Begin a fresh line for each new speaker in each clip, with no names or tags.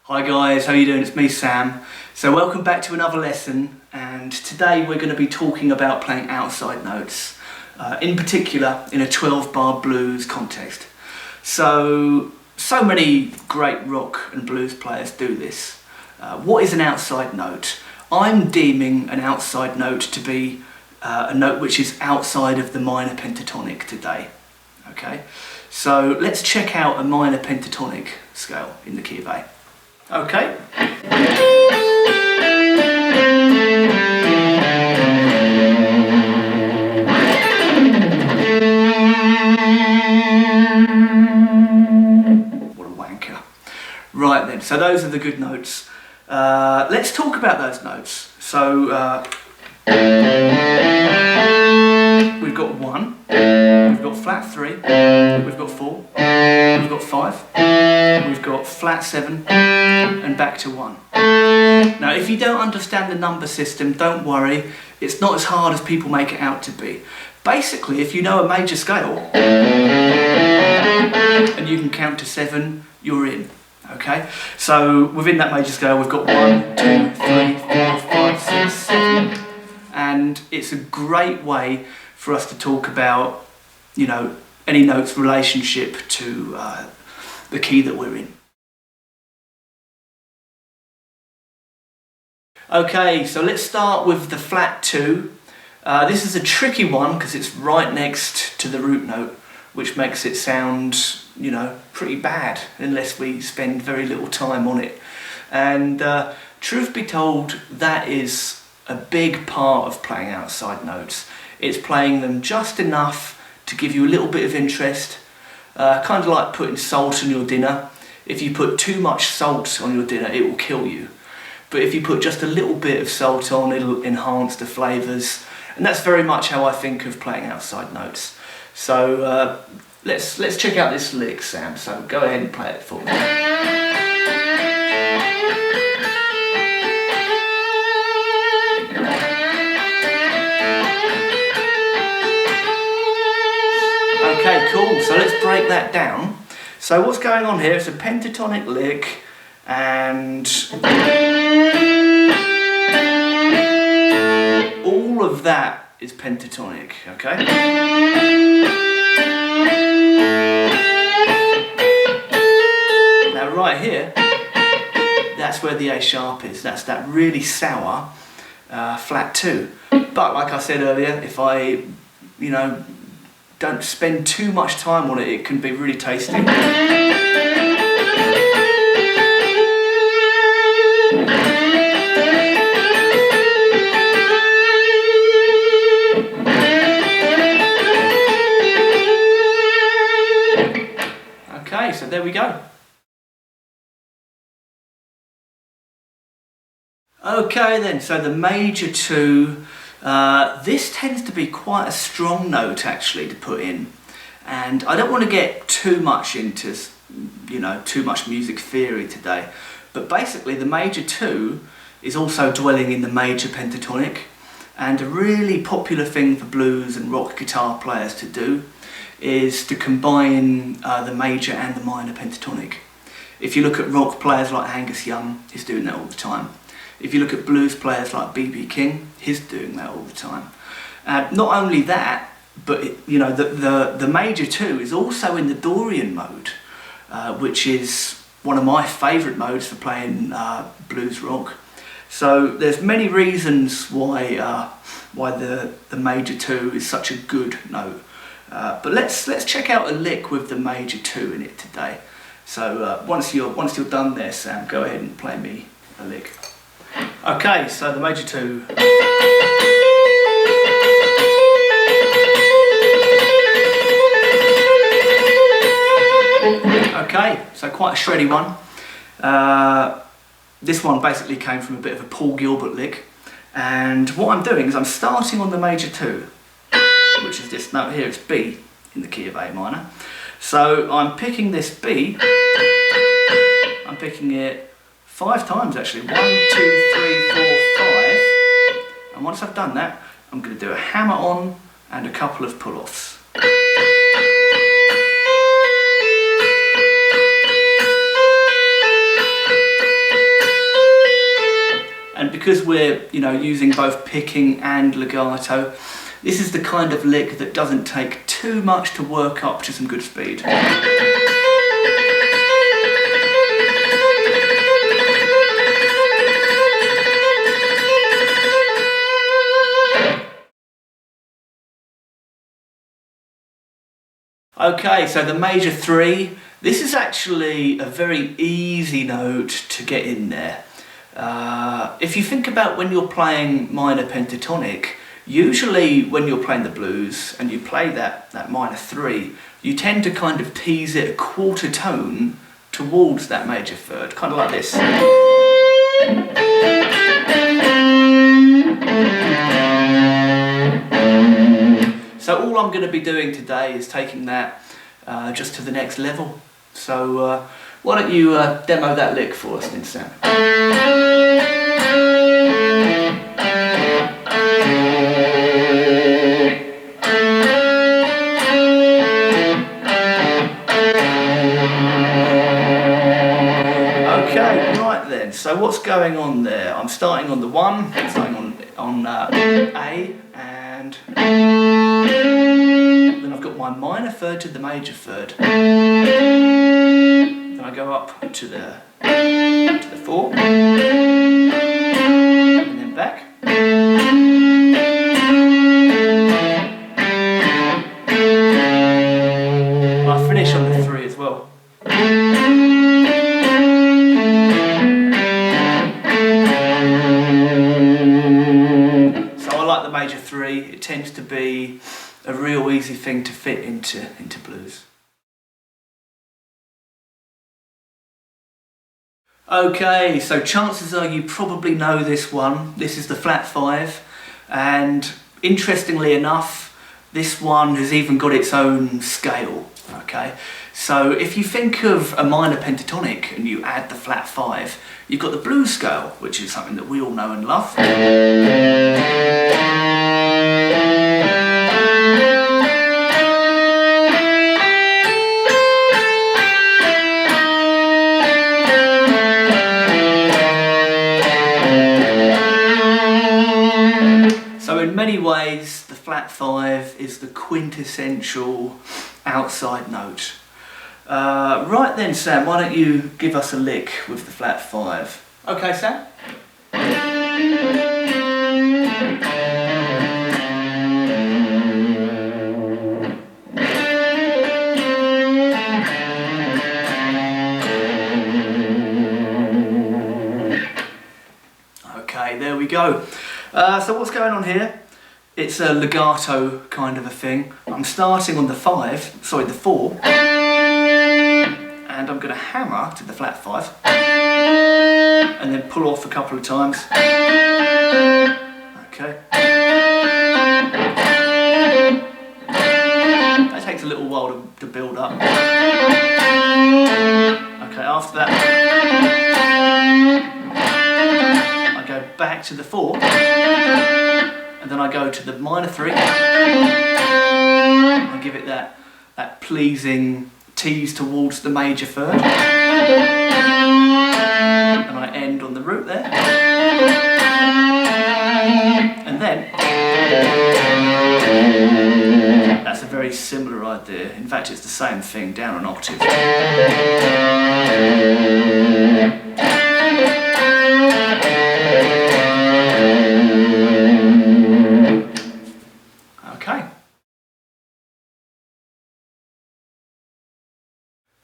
Hi guys, how you doing? It's me, Sam. So welcome back to another lesson, and today we're going to be talking about playing outside notes, in particular in a 12-bar blues context. So many great rock and blues players do this. What is an outside note? I'm deeming an outside note to be a note which is outside of the minor pentatonic today. Okay, so let's check out a minor pentatonic scale in the key of A. Okay. What a wanker. Right then, so those are the good notes. Let's talk about those notes. So we've got 1, we've got flat 3, we've got 4, we've got 5, we've got flat 7, and back to 1. Now if you don't understand the number system, don't worry, it's not as hard as people make it out to be. Basically, if you know a major scale and you can count to 7, you're in. Okay, so within that major scale we've got 1, 2, 3, 4, 5, 6, 7, and it's a great way for us to talk about, you know, any note's relationship to the key that we're in. Okay, so let's start with the flat 2. This is a tricky one because it's right next to the root note, which makes it sound, you know, pretty bad unless we spend very little time on it. And truth be told, that is a big part of playing outside notes. It's playing them just enough to give you a little bit of interest, kind of like putting salt on your dinner. If you put too much salt on your dinner, it will kill you. But if you put just a little bit of salt on, it'll enhance the flavours. And that's very much how I think of playing outside notes. So let's check out this lick, Sam. So go ahead and play it for me. Okay, cool. So let's break that down. So what's going on here? It's a pentatonic lick, and all of that is pentatonic, okay? Now right here, that's where the A sharp is. That's that really sour flat 2. But like I said earlier, if I, you know, don't spend too much time on it, it can be really tasty. Okay, so there we go. Okay then, so the major 2, this tends to be quite a strong note actually to put in, and I don't want to get too much into, you know, too much music theory today, but basically the major 2 is also dwelling in the major pentatonic, and a really popular thing for blues and rock guitar players to do is to combine the major and the minor pentatonic. If you look at rock players like Angus Young, he's doing that all the time. If you look at blues players like B.B. King, he's doing that all the time. Not only that, but you know, the major 2 is also in the Dorian mode, which is one of my favourite modes for playing blues rock. So there's many reasons why the major 2 is such a good note. But let's check out a lick with the major 2 in it today. So once you're done there, Sam, go ahead and play me a lick. Okay, so the major 2. Okay, so quite a shreddy one. This one basically came from a bit of a Paul Gilbert lick, and what I'm doing is I'm starting on the major 2, which is this note here. It's B in the key of A minor. So I'm picking this B, I'm picking it 5 times actually, 1, 2, 3, 4, 5, and once I've done that, I'm going to do a hammer on and a couple of pull-offs. because we're, you know, using both picking and legato, this is the kind of lick that doesn't take too much to work up to some good speed. Okay, so the major 3, this is actually a very easy note to get in there. If you think about when you're playing minor pentatonic, usually when you're playing the blues and you play that minor 3, you tend to kind of tease it a quarter tone towards that major 3rd, kind of like this. So all I'm going to be doing today is taking that just to the next level. So why don't you demo that lick for us then, Sam? Okay, right then, so what's going on there? I'm starting on the 1, starting on A, and then I've got my minor 3rd to the major 3rd. Then I go up to the 4, and then back. And I finish on the 3 as well. So I like the major 3, it tends to be a real easy thing to fit into blues. Okay, so chances are you probably know this one. This is the flat 5, and interestingly enough, this one has even got its own scale. Okay, so if you think of a minor pentatonic and you add the flat 5, you've got the blues scale, which is something that we all know and love. So in many ways, the flat 5 is the quintessential outside note. Right then, Sam, why don't you give us a lick with the flat 5? Okay, Sam? Okay, there we go. So what's going on here? It's a legato kind of a thing. I'm starting on the 4, and I'm going to hammer to the flat 5, and then pull off a couple of times. Okay. That takes a little while to build up. Okay, after that, I go back to the 4. And then I go to the minor 3, I give it that pleasing tease towards the major 3rd, and I end on the root there, and then that's a very similar idea. In fact, it's the same thing down an octave.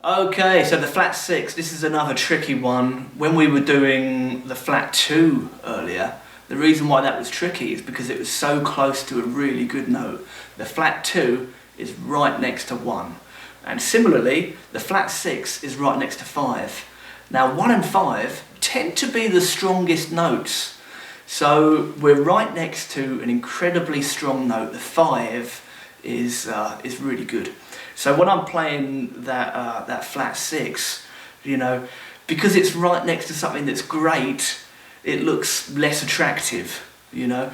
Okay, so the flat 6, this is another tricky one. When we were doing the flat 2 earlier, the reason why that was tricky is because it was so close to a really good note. The flat 2 is right next to 1. And similarly, the flat 6 is right next to 5. Now 1 and 5 tend to be the strongest notes. So we're right next to an incredibly strong note. The 5 is really good. So when I'm playing that flat 6, you know, because it's right next to something that's great, it looks less attractive, you know.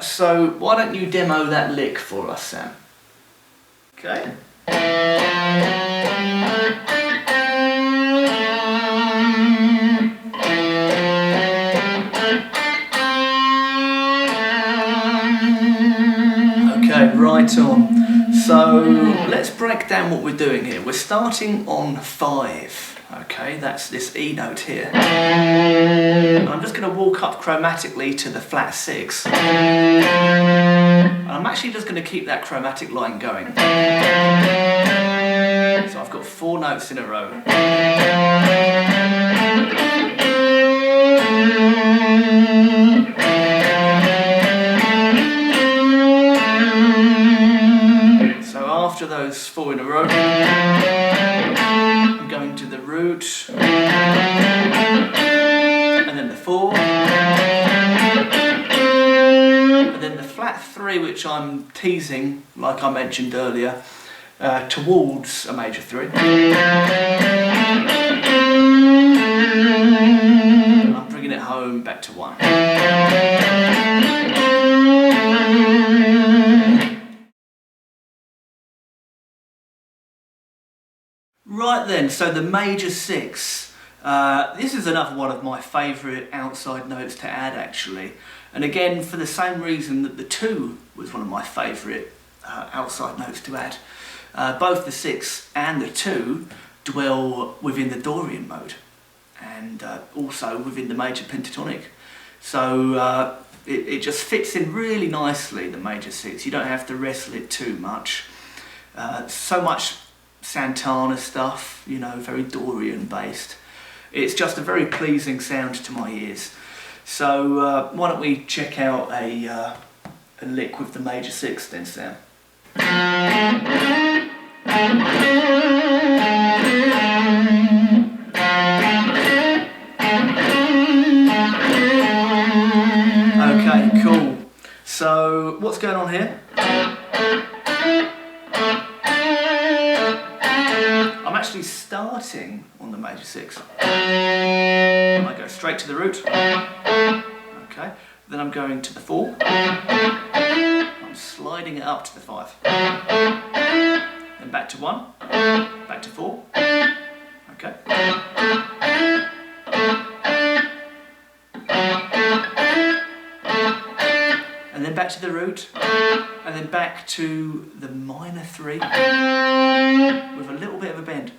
So why don't you demo that lick for us, Sam? Okay. right on. So let's break down what we're doing here. We're starting on 5, okay, that's this E note here. And I'm just going to walk up chromatically to the flat 6. And I'm actually just going to keep that chromatic line going. So I've got 4 notes in a row. After those 4 in a row, I'm going to the root, and then the 4, and then the flat 3, which I'm teasing, like I mentioned earlier, towards a major 3. And I'm bringing it home back to 1. Right then, so the major 6. This is another one of my favourite outside notes to add actually. And again, for the same reason that the 2 was one of my favourite outside notes to add. Both the 6 and the 2 dwell within the Dorian mode and also within the major pentatonic. So it just fits in really nicely, the major 6. You don't have to wrestle it too much. So much Santana stuff, you know, very Dorian based. It's just a very pleasing sound to my ears. So why don't we check out a lick with the major 6 then, Sam? Okay, cool. So what's going on here? I'm actually starting on the major 6. I go straight to the root. Okay. Then I'm going to the 4. I'm sliding it up to the 5. Then back to 1. Back to 4. Okay. And then back to the root. And then back to the minor 3 with a little bit of a bend.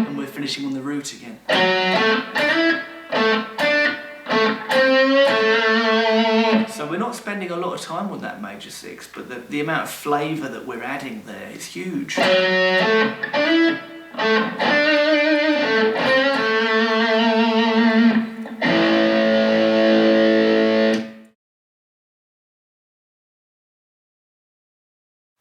And we're finishing on the root again. So we're not spending a lot of time on that major 6, but the amount of flavour that we're adding there is huge.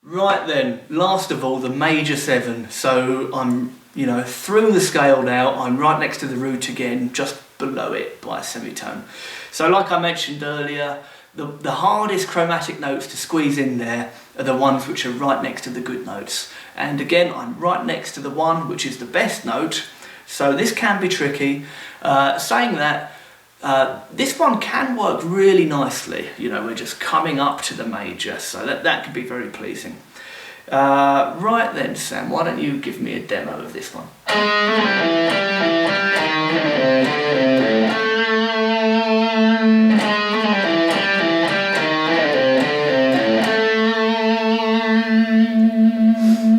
Right then, last of all, the major 7. So I'm, you know, through the scale now, I'm right next to the root again, just below it by a semitone. So like I mentioned earlier, the hardest chromatic notes to squeeze in there are the ones which are right next to the good notes. And again, I'm right next to the one which is the best note, so this can be tricky. Saying that, this one can work really nicely. You know, we're just coming up to the major, so that could be very pleasing. Right then, Sam, why don't you give me a demo of this one?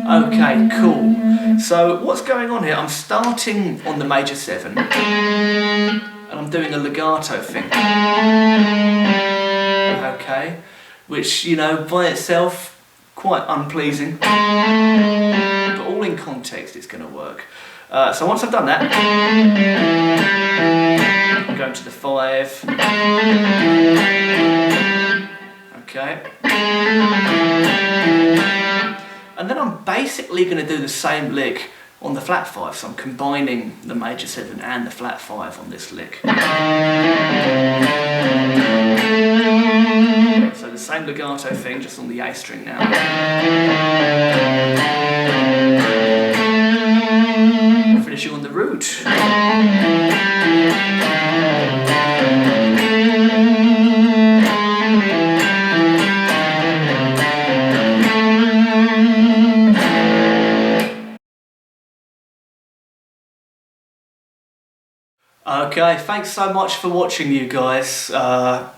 Okay, cool. So what's going on here? I'm starting on the major 7 and I'm doing a legato thing. Okay, which, you know, by itself quite unpleasing, but all in context it's going to work. So once I've done that, I'm going to the 5. Okay. And then I'm basically going to do the same lick on the flat 5, so I'm combining the major 7 and the flat 5 on this lick. So the same legato thing, just on the A string now. Finishing on the root. Okay, thanks so much for watching, you guys.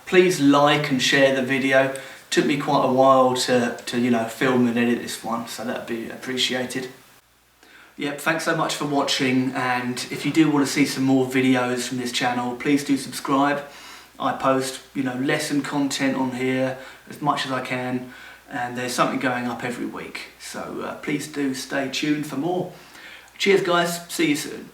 Please like and share the video. Took me quite a while to you know, film and edit this one, so that'd be appreciated. Yep, thanks so much for watching, and if you do want to see some more videos from this channel, please do subscribe. I post, you know, lesson content on here as much as I can, and there's something going up every week, so please do stay tuned for more. Cheers guys, see you soon.